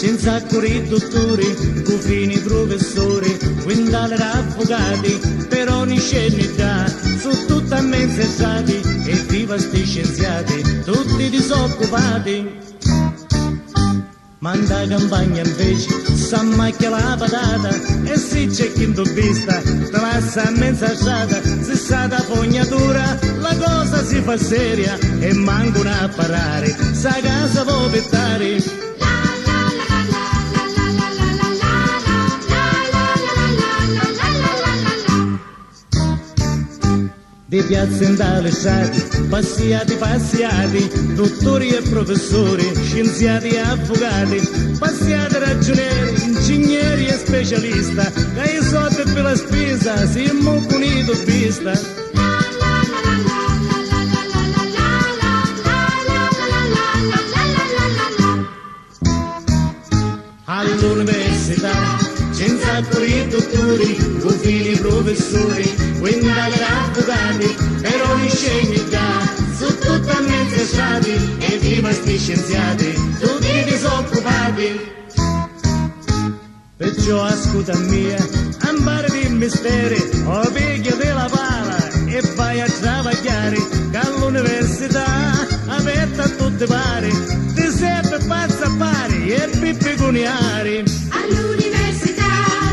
senza curi dottori, cufini professori, quintali avvocati, per ogni scenità, su tutta mezza stati, e viva sti scienziati, tutti disoccupati. Manda campagna invece, s'ammacchia la patata, e se c'è chi indubbista, te passa a mezza strada, se stata fognatura, la cosa si fa seria, e mancano a parare, sa casa può pettare. Di piazze in tale strati, passiati, dottori e professori, scienziati e avvocati, passiati ragionieri, ingegneri e specialisti, che i soldi per la spesa si muovono i dubbisti. All'università, senza curi dottori, cufini professori, quintali avvocati, per ogni scenità, su tutta mezza strati, e viva sti scienziati, tutti disoccupati. Perciò ascolta mia, ampara di misteri, o picchia della pala, e vai a travagliare, che all'università, aperta a tutte pari, ti serve pazza pari, e pippi cuniari. All'università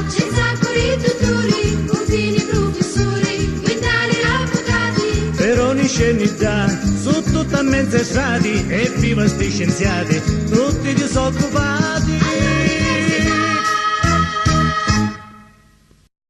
c'è un sacco di dottori, confini professori, quintali avvocati, per ogni scenità, su tutta mezza strati, e viva sti scienziati, tutti disoccupati.